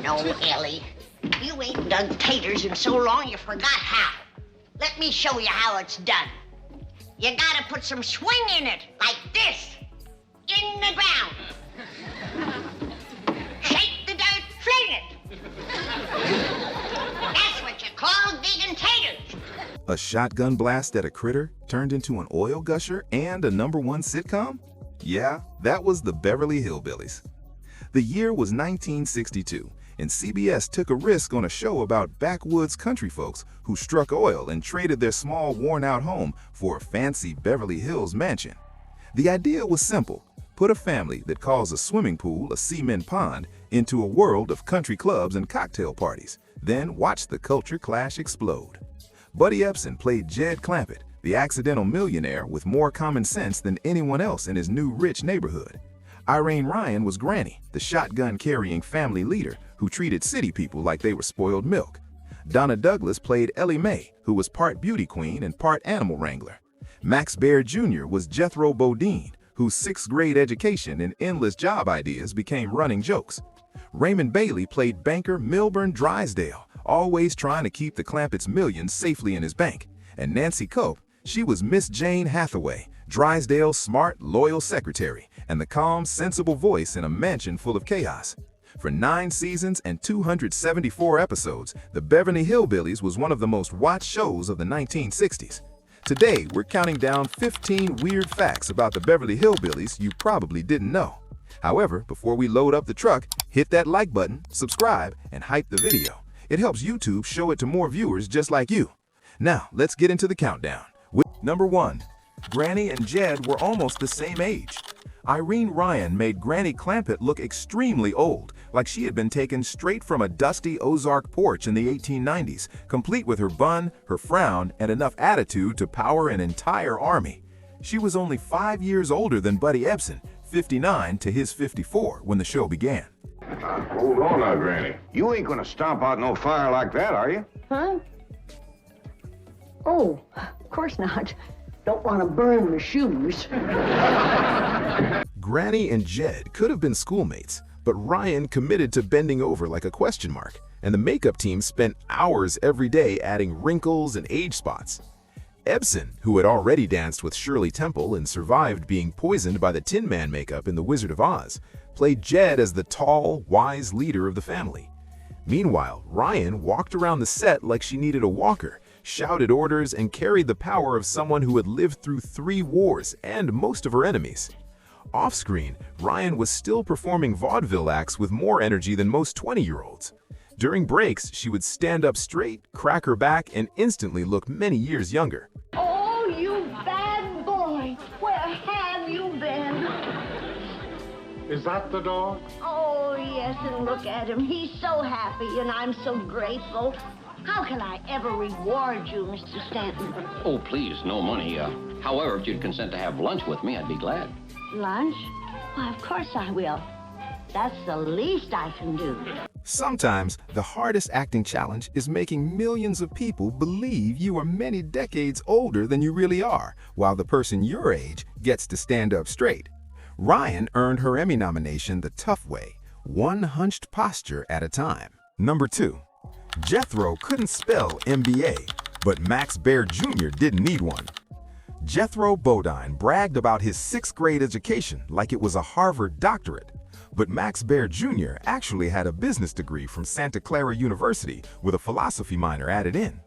no, Ellie. You ain't done taters in so long you forgot how. Let me show you how it's done. You gotta put some swing in it, like this. In the ground. Shake the dirt, fling it. That's what you call digging taters. A shotgun blast at a critter turned into an oil gusher and a #1 sitcom? Yeah, that was the Beverly Hillbillies. The year was 1962, and CBS took a risk on a show about backwoods country folks who struck oil and traded their small, worn-out home for a fancy Beverly Hills mansion. The idea was simple. Put a family that calls a swimming pool a cement pond into a world of country clubs and cocktail parties, then watch the culture clash explode. Buddy Epson played Jed Clampet, the accidental millionaire with more common sense than anyone else in his new rich neighborhood. Irene Ryan was Granny, the shotgun-carrying family leader who treated city people like they were spoiled milk. Donna Douglas played Ellie May, who was part beauty queen and part animal wrangler. Max Baer Jr. was Jethro Bodin, whose 6th grade education and endless job ideas became running jokes. Raymond Bailey played banker Milbour Dale, always trying to keep the Clampet's millions safely in his bank. And Nancy Culp, she was Miss Jane Hathaway, Drysdale's smart, loyal secretary, and the calm, sensible voice in a mansion full of chaos. For 9 seasons and 274 episodes, the Beverly Hillbillies was one of the most watched shows of the 1960s. Today, we're counting down 15 weird facts about the Beverly Hillbillies you probably didn't know. However, before we load up the truck, hit that like button, subscribe, and hype the video. It helps YouTube show it to more viewers just like you. Now, let's get into the countdown. With number 1, Granny and Jed were almost the same age. Irene Ryan made Granny Clampett look extremely old, like she had been taken straight from a dusty Ozark porch in the 1890s, complete with her bun, her frown, and enough attitude to power an entire army. She was only 5 years older than Buddy Ebsen, 59 to his 54, when the show began. Hold on now, Granny. You ain't gonna stomp out no fire like that, are you? Huh? Oh, of course not. Don't want to burn my shoes. Granny and Jed could have been schoolmates, but Ryan committed to bending over like a question mark, and the makeup team spent hours every day adding wrinkles and age spots. Ebsen, who had already danced with Shirley Temple and survived being poisoned by the Tin Man makeup in The Wizard of Oz, played Jed as the tall, wise leader of the family. Meanwhile, Ryan walked around the set like she needed a walker, shouted orders, and carried the power of someone who had lived through 3 wars and most of her enemies. Off-screen, Ryan was still performing vaudeville acts with more energy than most 20-year-olds. During breaks, she would stand up straight, crack her back, and instantly look many years younger. Oh, you bad boy. Where have you been? Is that the dog? Oh, yes, and look at him. He's so happy, and I'm so grateful. How can I ever reward you, Mr. Stanton? Oh, please, no money. However, if you'd consent to have lunch with me, I'd be glad. Lunch? Why, of course I will. That's the least I can do. Sometimes, the hardest acting challenge is making millions of people believe you are many decades older than you really are, while the person your age gets to stand up straight. Ryan earned her Emmy nomination the tough way, one hunched posture at a time. Number 2. Jethro couldn't spell MBA, but Max Baer Jr. didn't need one. Jethro Bodin bragged about his 6th grade education like it was a Harvard doctorate, but Max Baer Jr. actually had a business degree from Santa Clara University with a philosophy minor added in.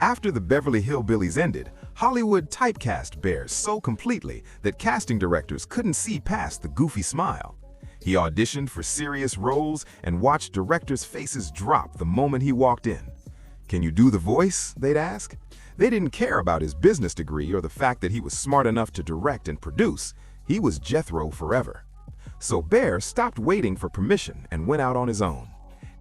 After the Beverly Hillbillies ended, Hollywood typecast Baer so completely that casting directors couldn't see past the goofy smile. He auditioned for serious roles and watched directors' faces drop the moment he walked in. "Can you do the voice?" they'd ask. They didn't care about his business degree or the fact that he was smart enough to direct and produce. He was Jethro forever. So Baer stopped waiting for permission and went out on his own.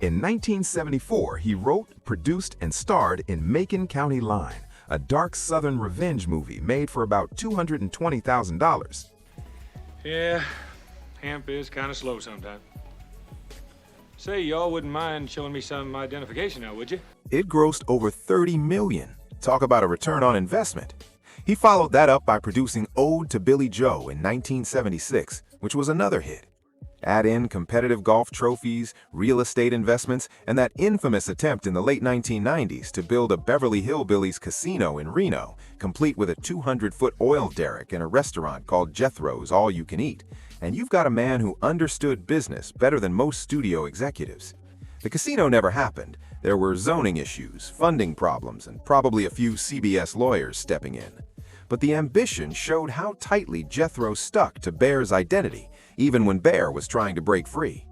In 1974, he wrote, produced, and starred in Macon County Line, a dark Southern revenge movie made for about $220,000. Yeah. Hemp is kind of slow sometimes. Say, y'all wouldn't mind showing me some identification now, would you? It grossed over $30 million. Talk about a return on investment. He followed that up by producing Ode to Billy Joe in 1976, which was another hit. Add in competitive golf trophies, real estate investments, and that infamous attempt in the late 1990s to build a Beverly Hillbillies casino in Reno, complete with a 200-foot oil derrick and a restaurant called Jethro's All You Can Eat. And you've got a man who understood business better than most studio executives. The casino never happened. There were zoning issues, funding problems, and probably a few CBS lawyers stepping in. But the ambition showed how tightly Jethro stuck to Baer's identity, even when Baer was trying to break free.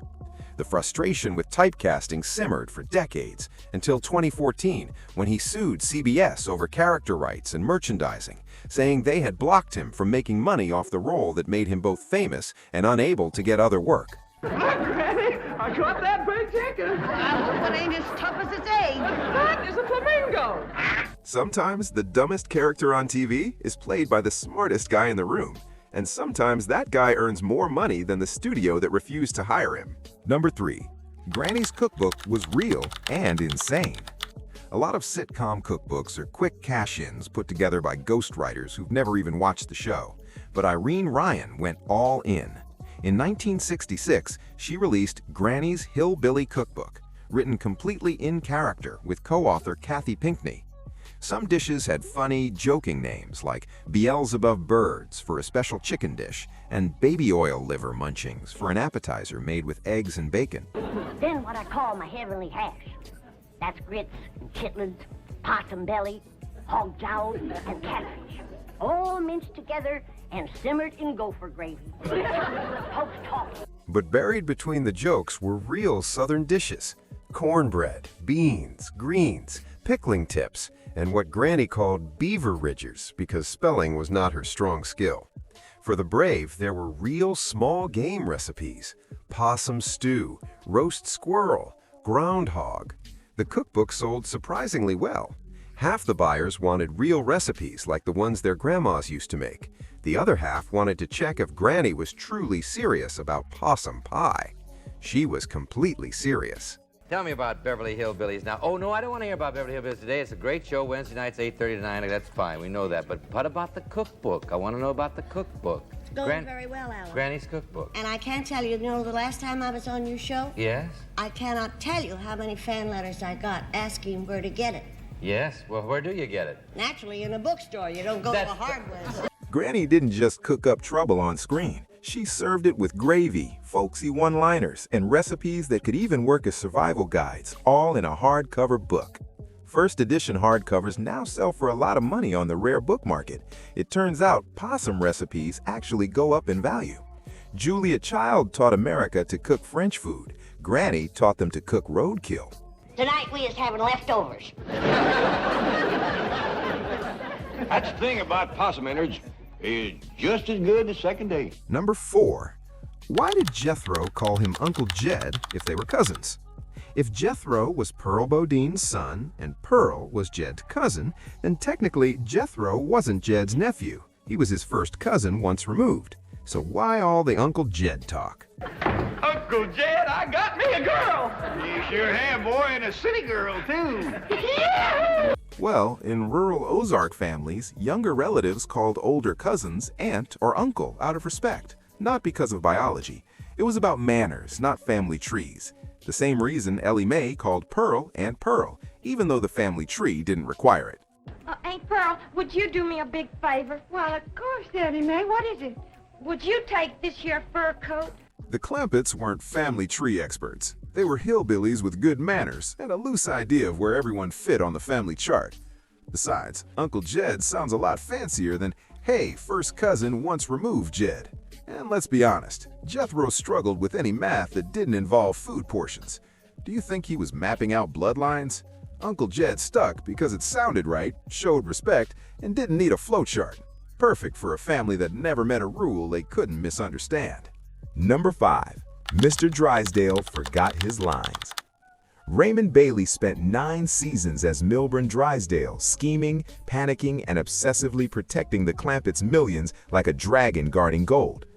The frustration with typecasting simmered for decades, until 2014, when he sued CBS over character rights and merchandising, saying they had blocked him from making money off the role that made him both famous and unable to get other work. Look, Granny, I caught that big chicken. Well, it ain't as tough as its egg. That is a flamingo. Sometimes the dumbest character on TV is played by the smartest guy in the room, and sometimes that guy earns more money than the studio that refused to hire him. Number 3. Granny's cookbook was real and insane. A lot of sitcom cookbooks are quick cash-ins put together by ghostwriters who've never even watched the show, but Irene Ryan went all in. In 1966, she released Granny's Hillbilly Cookbook, written completely in character with co-author Kathy Pinkney. Some dishes had funny, joking names like Beelzebub Birds for a special chicken dish and baby oil liver munchings for an appetizer made with eggs and bacon. Then what I call my heavenly hash. That's grits and chitlins, possum belly, hog jowls, and catfish. All minced together and simmered in gopher gravy. Folks talking. But buried between the jokes were real Southern dishes: cornbread, beans, greens, pickling tips, and what Granny called beaver ridgers because spelling was not her strong skill. For the brave, there were real small game recipes: possum stew, roast squirrel, groundhog. The cookbook sold surprisingly well. Half the buyers wanted real recipes like the ones their grandmas used to make. The other half wanted to check if Granny was truly serious about possum pie. She was completely serious. Tell me about Beverly Hillbillies now. Oh, no, I don't want to hear about Beverly Hillbillies today. It's a great show, Wednesday nights, 8:30 to 9. That's fine, we know that. But what about the cookbook? I want to know about the cookbook. It's going very well, Alan. Granny's cookbook. And I can't tell you, the last time I was on your show? Yes? I cannot tell you how many fan letters I got asking where to get it. Yes? Well, where do you get it? Naturally, in a bookstore. You don't go to a hardware store. Granny didn't just cook up trouble on screen. She served it with gravy, folksy one-liners, and recipes that could even work as survival guides, all in a hardcover book. First edition hardcovers now sell for a lot of money on the rare book market. It turns out possum recipes actually go up in value. Julia Child taught America to cook French food. Granny taught them to cook roadkill. Tonight we is having leftovers. That's the thing about possum innards. It's just as good the second day. Number 4. Why did Jethro call him Uncle Jed if they were cousins? If Jethro was Pearl Bodin's son and Pearl was Jed's cousin, then technically Jethro wasn't Jed's nephew. He was his first cousin once removed. So why all the Uncle Jed talk? Uncle Jed, I got me a girl. You sure have, boy, and a city girl, too. Well, in rural Ozark families, younger relatives called older cousins aunt or uncle out of respect, not because of biology. It was about manners, not family trees. The same reason Ellie May called Pearl Aunt Pearl, even though the family tree didn't require it. Aunt Pearl, would you do me a big favor? Well, of course, Ellie May. What is it? Would you take this here fur coat? The Clampets weren't family tree experts. They were hillbillies with good manners and a loose idea of where everyone fit on the family chart. Besides, Uncle Jed sounds a lot fancier than, hey, first cousin once removed Jed. And let's be honest, Jethro struggled with any math that didn't involve food portions. Do you think he was mapping out bloodlines? Uncle Jed stuck because it sounded right, showed respect, and didn't need a flowchart. Perfect for a family that never met a rule they couldn't misunderstand. Number 5. Mr. Drysdale forgot his lines. Raymond Bailey spent 9 seasons as Milbour Drysdale, scheming, panicking, and obsessively protecting the Clampets' millions like a dragon guarding gold.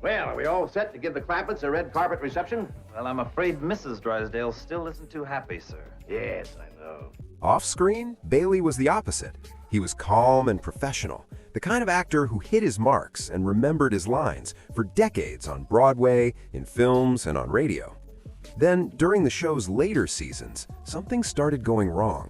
Well, are we all set to give the Clampets a red carpet reception? Well, I'm afraid Mrs. Drysdale still isn't too happy, sir. Yes, I know. Off-screen, Bailey was the opposite. He was calm and professional, the kind of actor who hit his marks and remembered his lines for decades on Broadway, in films, and on radio. Then, during the show's later seasons, something started going wrong.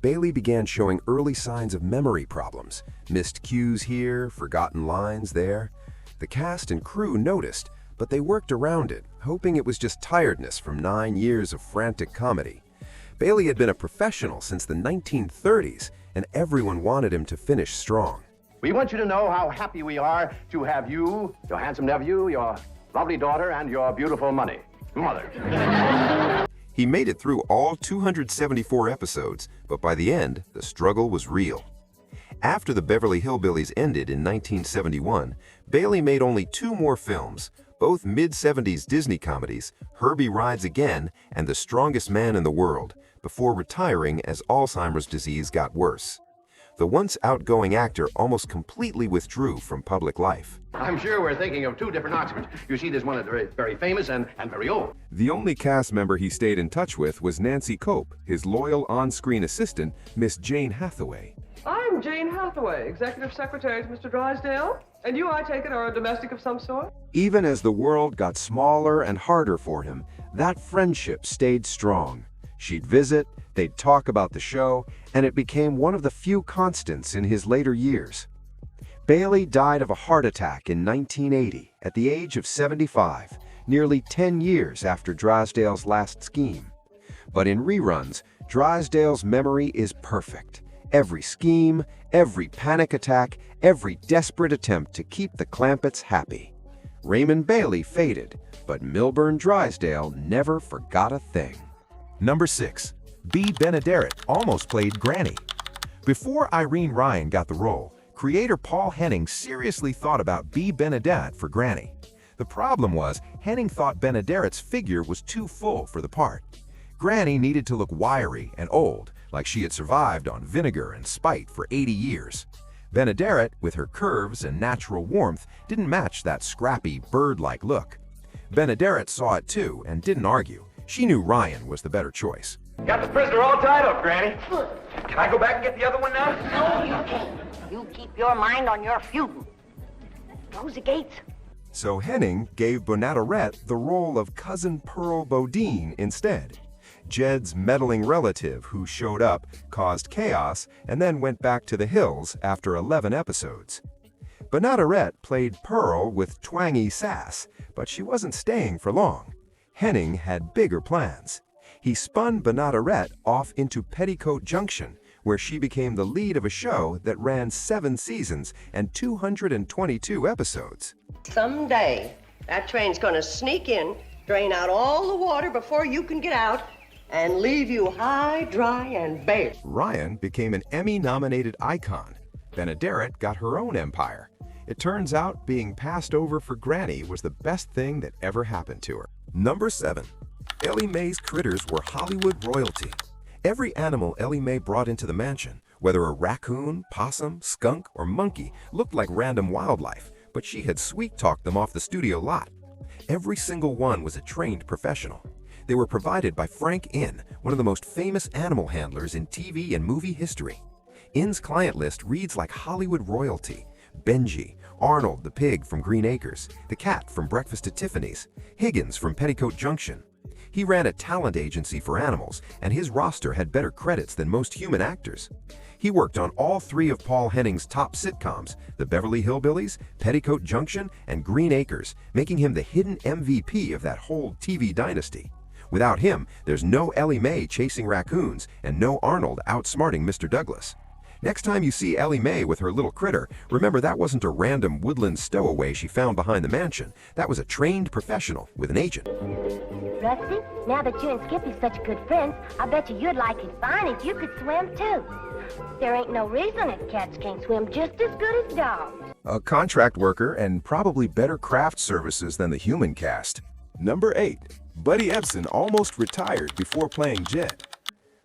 Bailey began showing early signs of memory problems, missed cues here, forgotten lines there. The cast and crew noticed, but they worked around it, hoping it was just tiredness from 9 years of frantic comedy. Bailey had been a professional since the 1930s, and everyone wanted him to finish strong. We want you to know how happy we are to have you, your handsome nephew, your lovely daughter, and your beautiful mother. He made it through all 274 episodes, but by the end, the struggle was real. After the Beverly Hillbillies ended in 1971, Bailey made only 2 more films, both mid-70s Disney comedies, Herbie Rides Again and The Strongest Man in the World, before retiring as Alzheimer's disease got worse. The once outgoing actor almost completely withdrew from public life. I'm sure we're thinking of 2 different Oxfords. You see, there's one that's very famous and very old. The only cast member he stayed in touch with was Nancy Culp, his loyal on-screen assistant, Miss Jane Hathaway. I'm Jane Hathaway, Executive Secretary to Mr. Drysdale. And you, I take it, are a domestic of some sort? Even as the world got smaller and harder for him, that friendship stayed strong. She'd visit, they'd talk about the show, and it became one of the few constants in his later years. Bailey died of a heart attack in 1980 at the age of 75, nearly 10 years after Drysdale's last scheme. But in reruns, Drysdale's memory is perfect. Every scheme, every panic attack, every desperate attempt to keep the Clampets happy. Raymond Bailey faded, but Milbour Drysdale never forgot a thing. Number 6. Bea Benaderet almost played Granny. Before Irene Ryan got the role, creator Paul Henning seriously thought about Bea Benaderet for Granny. The problem was, Henning thought Benaderet's figure was too full for the part. Granny needed to look wiry and old, like she had survived on vinegar and spite for 80 years. Benaderet, with her curves and natural warmth, didn't match that scrappy, bird-like look. Benaderet saw it too and didn't argue. She knew Ryan was the better choice. Got the prisoner all tied up, Granny. Can I go back and get the other one now? No, you can't. You keep your mind on your feuding. Close the gates. So Henning gave Benaderet the role of Cousin Pearl Bodin instead. Jed's meddling relative who showed up, caused chaos, and then went back to the hills after 11 episodes. Benaderet played Pearl with twangy sass, but she wasn't staying for long. Henning had bigger plans. He spun Benaderet off into Petticoat Junction, where she became the lead of a show that ran 7 seasons and 222 episodes. Someday, that train's gonna sneak in, drain out all the water before you can get out, and leave you high, dry, and bare. Ryan became an Emmy-nominated icon. Benaderet got her own empire. It turns out being passed over for Granny was the best thing that ever happened to her. Number 7. Ellie May's critters were Hollywood royalty. Every animal Ellie May brought into the mansion, whether a raccoon, possum, skunk, or monkey, looked like random wildlife, but she had sweet-talked them off the studio lot. Every single one was a trained professional. They were provided by Frank Inn, one of the most famous animal handlers in TV and movie history. Inn's client list reads like Hollywood royalty. Benji, Arnold the pig from Green Acres, the cat from Breakfast at Tiffany's, Higgins from Petticoat Junction. He ran a talent agency for animals, and his roster had better credits than most human actors. He worked on all 3 of Paul Henning's top sitcoms, The Beverly Hillbillies, Petticoat Junction, and Green Acres, making him the hidden MVP of that whole TV dynasty. Without him, there's no Ellie May chasing raccoons and no Arnold outsmarting Mr. Douglas. Next time you see Ellie May with her little critter, remember that wasn't a random woodland stowaway she found behind the mansion. That was a trained professional with an agent. Rusty, now that you and Skippy's such good friends, I bet you'd like it fine if you could swim too. There ain't no reason that cats can't swim just as good as dogs. A contract worker and probably better craft services than the human cast. Number 8. Buddy Epson almost retired before playing Jed.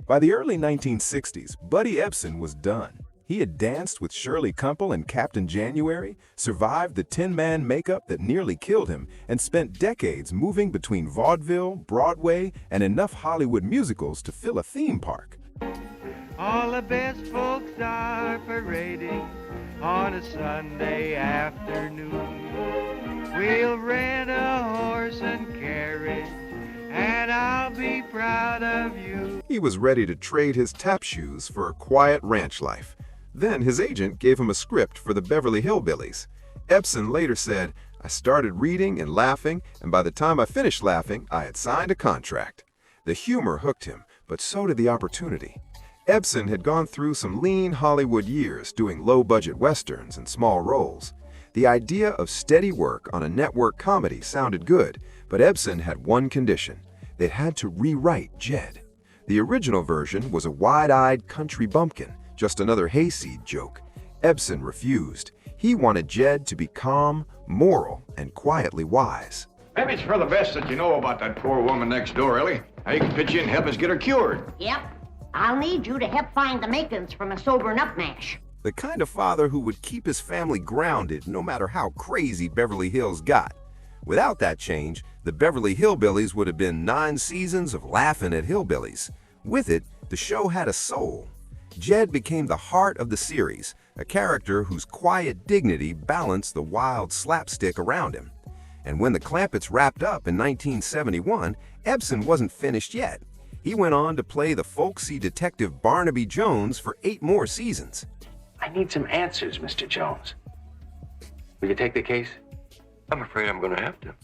By the early 1960s, Buddy Epson was done. He had danced with Shirley Cumple and Captain January, survived the Tin-Man makeup that nearly killed him, and spent decades moving between vaudeville, Broadway, and enough Hollywood musicals to fill a theme park. All the best folks are parading on a Sunday afternoon. We'll rent a horse and carriage, and I'll be proud of you. He was ready to trade his tap shoes for a quiet ranch life. Then his agent gave him a script for the Beverly Hillbillies. Epson later said, "I started reading and laughing, and by the time I finished laughing, I had signed a contract." The humor hooked him, but so did the opportunity. Ebsen had gone through some lean Hollywood years doing low-budget westerns and small roles. The idea of steady work on a network comedy sounded good, but Ebsen had one condition. They had to rewrite Jed. The original version was a wide-eyed country bumpkin, just another hayseed joke. Ebsen refused. He wanted Jed to be calm, moral, and quietly wise. Maybe it's for the best that you know about that poor woman next door, Ellie. How you can pitch in and help us get her cured. Yep. I'll need you to help find the makings from a sobering up mash. The kind of father who would keep his family grounded no matter how crazy Beverly Hills got. Without that change, the Beverly Hillbillies would have been 9 seasons of laughing at hillbillies. With it, the show had a soul. Jed became the heart of the series, a character whose quiet dignity balanced the wild slapstick around him. And when the Clampets wrapped up in 1971, Ebsen wasn't finished yet. He went on to play the folksy detective Barnaby Jones for 8 more seasons. I need some answers, Mr. Jones. Will you take the case? I'm afraid I'm going to have to.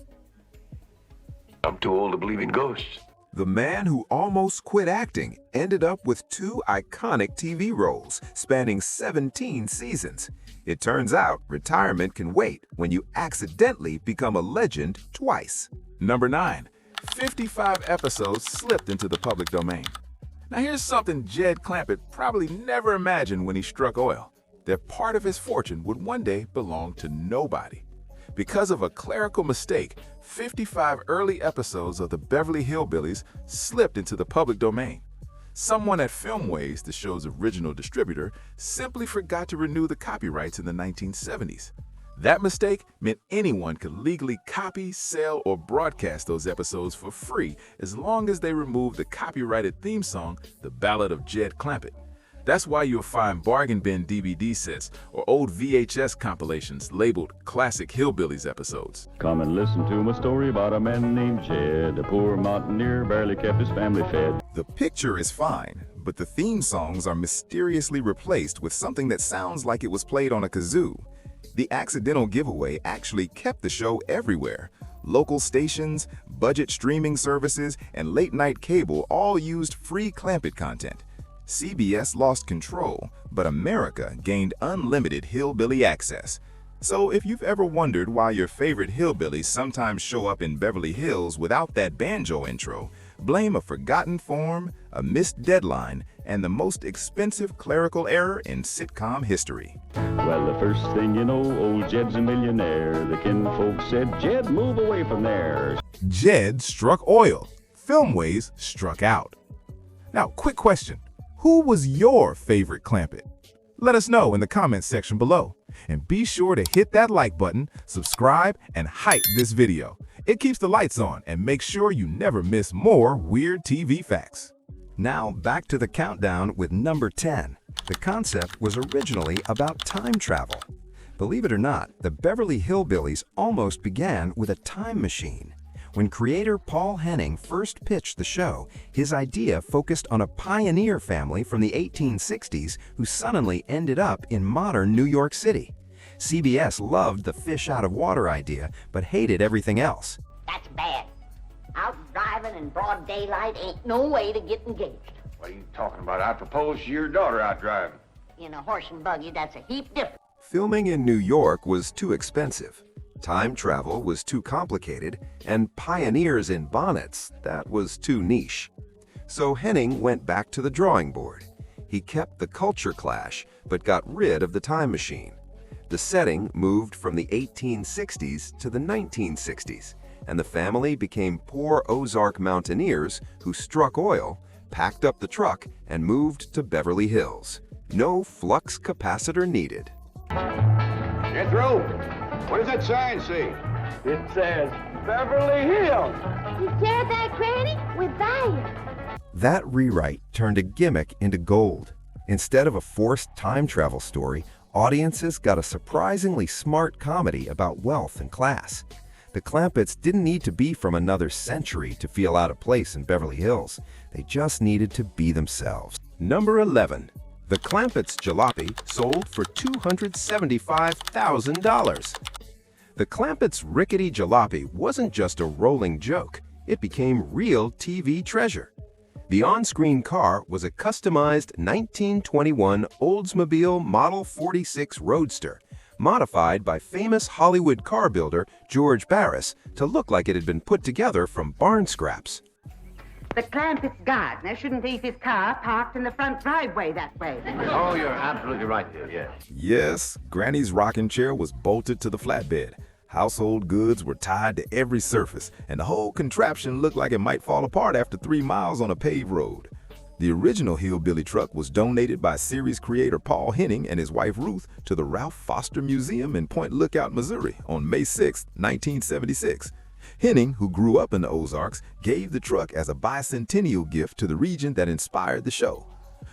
I'm too old to believe in ghosts. The man who almost quit acting ended up with 2 iconic TV roles spanning 17 seasons. It turns out retirement can wait when you accidentally become a legend twice. Number 9. 55 episodes slipped into the public domain. Now here's something Jed Clampet probably never imagined when he struck oil, that part of his fortune would one day belong to nobody. Because of a clerical mistake, 55 early episodes of the Beverly Hillbillies slipped into the public domain. Someone at Filmways, the show's original distributor, simply forgot to renew the copyrights in the 1970s. That mistake meant anyone could legally copy, sell, or broadcast those episodes for free as long as they removed the copyrighted theme song, The Ballad of Jed Clampet. That's why you'll find bargain bin DVD sets or old VHS compilations labeled Classic Hillbillies episodes. Come and listen to my story about a man named Jed. A poor mountaineer barely kept his family fed. The picture is fine, but the theme songs are mysteriously replaced with something that sounds like it was played on a kazoo. The accidental giveaway actually kept the show everywhere. Local stations, budget streaming services, and late-night cable all used free Clampit content. CBS lost control, but America gained unlimited hillbilly access. So if you've ever wondered why your favorite hillbillies sometimes show up in Beverly Hills without that banjo intro, blame a forgotten form, a missed deadline, and the most expensive clerical error in sitcom history. Well, the first thing you know, old Jed's a millionaire. The kinfolk said, Jed, move away from there. Jed struck oil. Filmways struck out. Now, quick question. Who was your favorite Clampet? Let us know in the comments section below. And be sure to hit that like button, subscribe, and hype this video. It keeps the lights on and makes sure you never miss more weird TV facts. Now back to the countdown with number 10. The concept was originally about time travel. Believe it or not, the Beverly Hillbillies almost began with a time machine. When creator Paul Henning first pitched the show, his idea focused on a pioneer family from the 1860s who suddenly ended up in modern New York City. CBS loved the fish out of water idea, but hated everything else. That's bad. Out driving in broad daylight ain't no way to get engaged. What are you talking about? I proposed to your daughter out driving. In a horse and buggy, that's a heap different. Filming in New York was too expensive. Time travel was too complicated, and pioneers in bonnets, that was too niche. So Henning went back to the drawing board. He kept the culture clash, but got rid of the time machine. The setting moved from the 1860s to the 1960s, and the family became poor Ozark mountaineers who struck oil, packed up the truck, and moved to Beverly Hills. No flux capacitor needed. Jethro, what does that sign say? It says Beverly Hills. You hear that, Granny? We're buying. That rewrite turned a gimmick into gold. Instead of a forced time travel story, audiences got a surprisingly smart comedy about wealth and class. The Clampets didn't need to be from another century to feel out of place in Beverly Hills. They just needed to be themselves. Number 11. The Clampets' Jalopy sold for $275,000. The Clampets' rickety jalopy wasn't just a rolling joke. It became real TV treasure. The on-screen car was a customized 1921 Oldsmobile Model 46 Roadster, modified by famous Hollywood car builder George Barris to look like it had been put together from barn scraps. The Clampet's gardener shouldn't leave his car parked in the front driveway that way. Oh, you're absolutely right, dear, yes. Yes, Granny's rocking chair was bolted to the flatbed. Household goods were tied to every surface, and the whole contraption looked like it might fall apart after 3 miles on a paved road. The original Hillbilly truck was donated by series creator Paul Henning and his wife Ruth to the Ralph Foster Museum in Point Lookout, Missouri on May 6, 1976. Henning, who grew up in the Ozarks, gave the truck as a bicentennial gift to the region that inspired the show.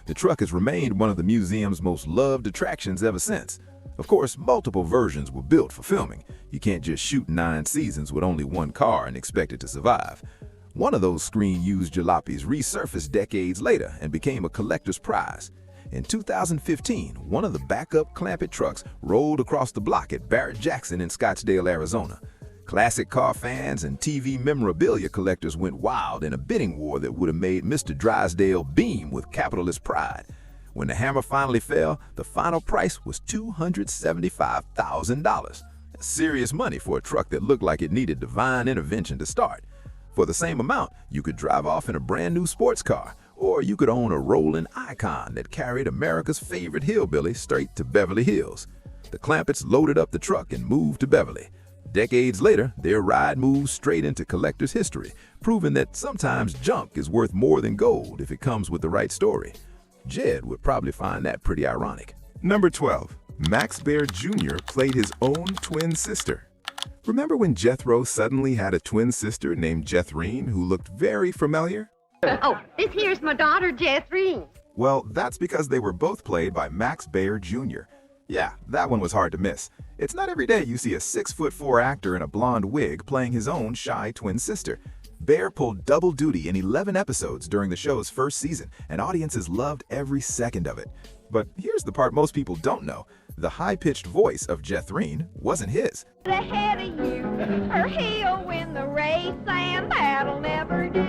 The truck has remained one of the museum's most loved attractions ever since. Of course, multiple versions were built for filming. You can't just shoot 9 seasons with only one car and expect it to survive. One of those screen-used jalopies resurfaced decades later and became a collector's prize. In 2015, one of the backup Clampett trucks rolled across the block at Barrett-Jackson in Scottsdale, Arizona. Classic car fans and TV memorabilia collectors went wild in a bidding war that would have made Mr. Drysdale beam with capitalist pride. When the hammer finally fell, the final price was $275,000. Serious money for a truck that looked like it needed divine intervention to start. For the same amount, you could drive off in a brand new sports car, or you could own a rolling icon that carried America's favorite hillbilly straight to Beverly Hills. The Clampets loaded up the truck and moved to Beverly. Decades later, their ride moves straight into collector's history, proving that sometimes junk is worth more than gold if it comes with the right story. Jed would probably find that pretty ironic. Number 12. Max Baer Jr. played his own twin sister. Remember when Jethro suddenly had a twin sister named Jethreen who looked very familiar? Oh, this here's my daughter, Jethreen. Well, that's because they were both played by Max Baer Jr. Yeah, that one was hard to miss. It's not every day you see a 6'4" actor in a blonde wig playing his own shy twin sister. Baer pulled double duty in 11 episodes during the show's first season, and audiences loved every second of it. But here's the part most people don't know. The high-pitched voice of Jethreen wasn't his. Ahead of you, or he'll win the race, and that'll never do.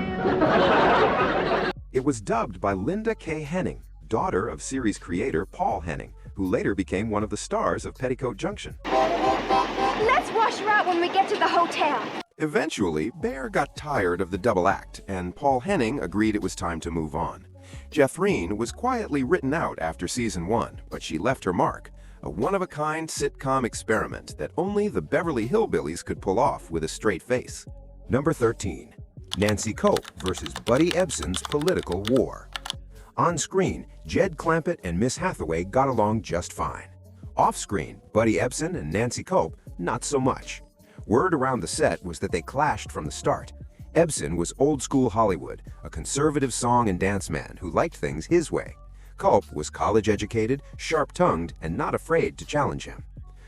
It was dubbed by Linda K. Henning, daughter of series creator Paul Henning, who later became one of the stars of Petticoat Junction. Let's wash her out when we get to the hotel. Eventually, Baer got tired of the double act, and Paul Henning agreed it was time to move on. Jethreen was quietly written out after season 1, but she left her mark, a one-of-a-kind sitcom experiment that only the Beverly Hillbillies could pull off with a straight face. Number 13. Nancy Culp versus Buddy Ebsen's political war. On screen, Jed Clampet and Miss Hathaway got along just fine. Off-screen, Buddy Ebsen and Nancy Culp, not so much. Word around the set was that they clashed from the start. Ebsen was old-school Hollywood, a conservative song and dance man who liked things his way. Culp was college-educated, sharp-tongued, and not afraid to challenge him.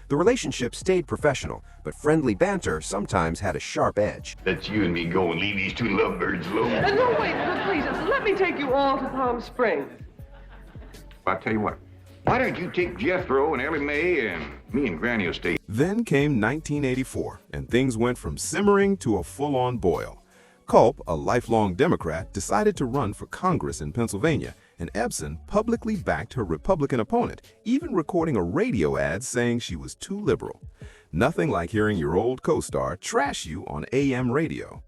The relationship stayed professional, but friendly banter sometimes had a sharp edge. Let's you and me go and leave these two lovebirds alone. No, wait, please, let me take you all to Palm Springs. I'll tell you what. Why don't you take Jethro and Ellie May and me and Granny will stay. Then came 1984, and things went from simmering to a full-on boil. Culp, a lifelong Democrat, decided to run for Congress in Pennsylvania, and Epson publicly backed her Republican opponent, even recording a radio ad saying she was too liberal. Nothing like hearing your old co-star trash you on AM radio.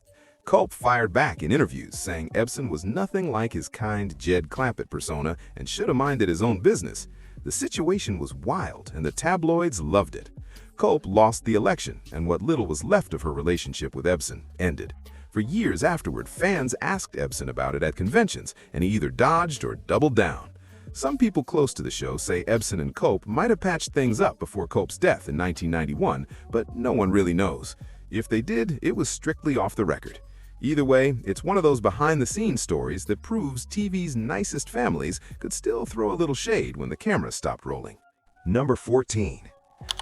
Culp fired back in interviews, saying Epson was nothing like his kind Jed Clampet persona and should have minded his own business. The situation was wild, and the tabloids loved it. Culp lost the election, and what little was left of her relationship with Epson ended. For years afterward, fans asked Epson about it at conventions, and he either dodged or doubled down. Some people close to the show say Epson and Culp might have patched things up before Culp's death in 1991, but no one really knows. If they did, it was strictly off the record. Either way, it's one of those behind-the-scenes stories that proves TV's nicest families could still throw a little shade when the camera stopped rolling. Number 14.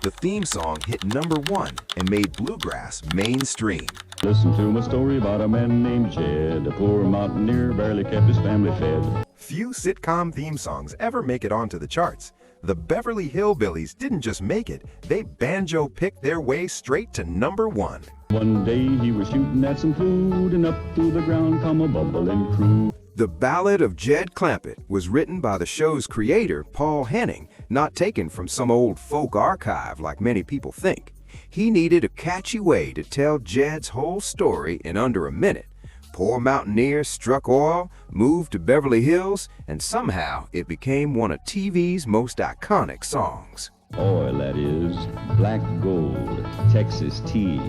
The theme song hit number 1 and made bluegrass mainstream. Listen to my story about a man named Jed, a poor mountaineer, barely kept his family fed. Few sitcom theme songs ever make it onto the charts. The Beverly Hillbillies didn't just make it, they banjo-picked their way straight to number 1. One day he was shooting at some food, and up through the ground come a bubbling crew. The Ballad of Jed Clampet was written by the show's creator, Paul Henning, not taken from some old folk archive like many people think. He needed a catchy way to tell Jed's whole story in under a minute. Poor mountaineer struck oil, moved to Beverly Hills, and somehow it became one of TV's most iconic songs. Oil, that is, black gold, Texas tea.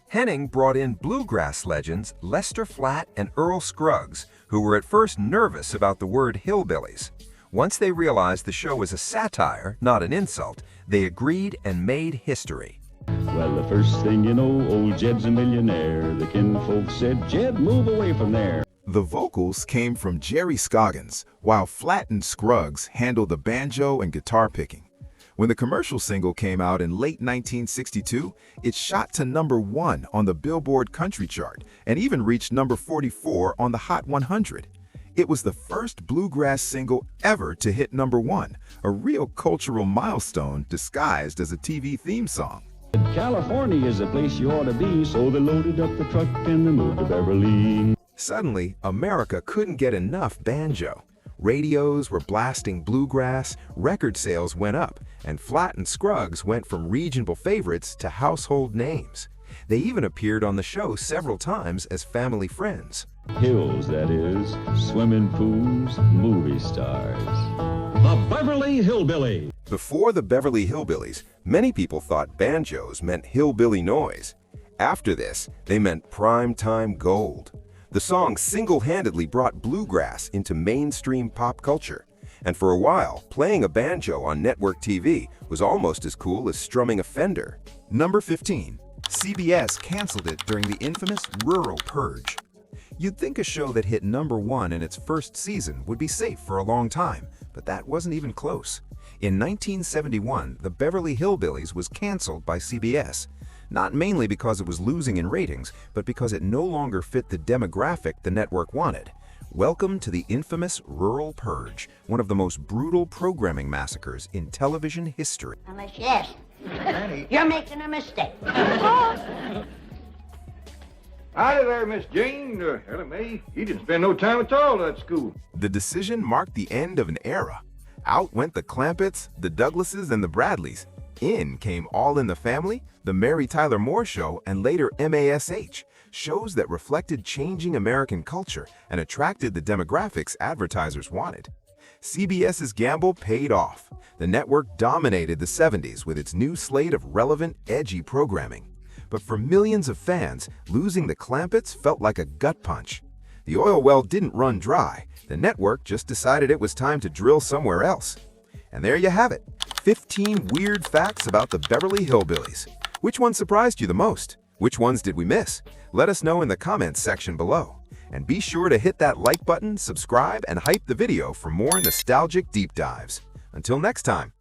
Henning brought in bluegrass legends Lester Flatt and Earl Scruggs, who were at first nervous about the word hillbillies. Once they realized the show was a satire, not an insult, they agreed and made history. Well, the first thing you know, old Jed's a millionaire. The kinfolk said, Jed, move away from there. The vocals came from Jerry Scoggins, while Flatt and Scruggs handled the banjo and guitar picking. When the commercial single came out in late 1962, it shot to number 1 on the Billboard Country Chart and even reached number 44 on the Hot 100. It was the first bluegrass single ever to hit number 1, a real cultural milestone disguised as a TV theme song. California is the place you ought to be, so they loaded up the truck and they moved to Beverly. Suddenly, America couldn't get enough banjo. Radios were blasting bluegrass, record sales went up, and Flatt and Scruggs went from regional favorites to household names. They even appeared on the show several times as family friends. Hills, that is, swimming pools, movie stars. The Beverly Hillbillies. Before the Beverly Hillbillies, many people thought banjos meant hillbilly noise. After this, they meant prime-time gold. The song single-handedly brought bluegrass into mainstream pop culture. And for a while, playing a banjo on network TV was almost as cool as strumming a Fender. Number 15. CBS canceled it during the infamous Rural Purge. You'd think a show that hit number 1 in its first season would be safe for a long time, but that wasn't even close. In 1971, the Beverly Hillbillies was canceled by CBS. Not mainly because it was losing in ratings, but because it no longer fit the demographic the network wanted. Welcome to the infamous Rural Purge, one of the most brutal programming massacres in television history. Unless yes, you're making a mistake. Howdy there, Miss Jane. Ellie May, you didn't spend no time at all at school. The decision marked the end of an era. Out went the Clampets, the Douglases, and the Bradleys. In came All in the Family, The Mary Tyler Moore Show, and later MASH, shows that reflected changing American culture and attracted the demographics advertisers wanted. CBS's gamble paid off. The network dominated the 70s with its new slate of relevant, edgy programming. But for millions of fans, losing the Clampets felt like a gut punch. The oil well didn't run dry. The network just decided it was time to drill somewhere else. And there you have it, 15 weird facts about the Beverly Hillbillies. Which one surprised you the most? Which ones did we miss? Let us know in the comments section below. And be sure to hit that like button, subscribe, and hype the video for more nostalgic deep dives. Until next time,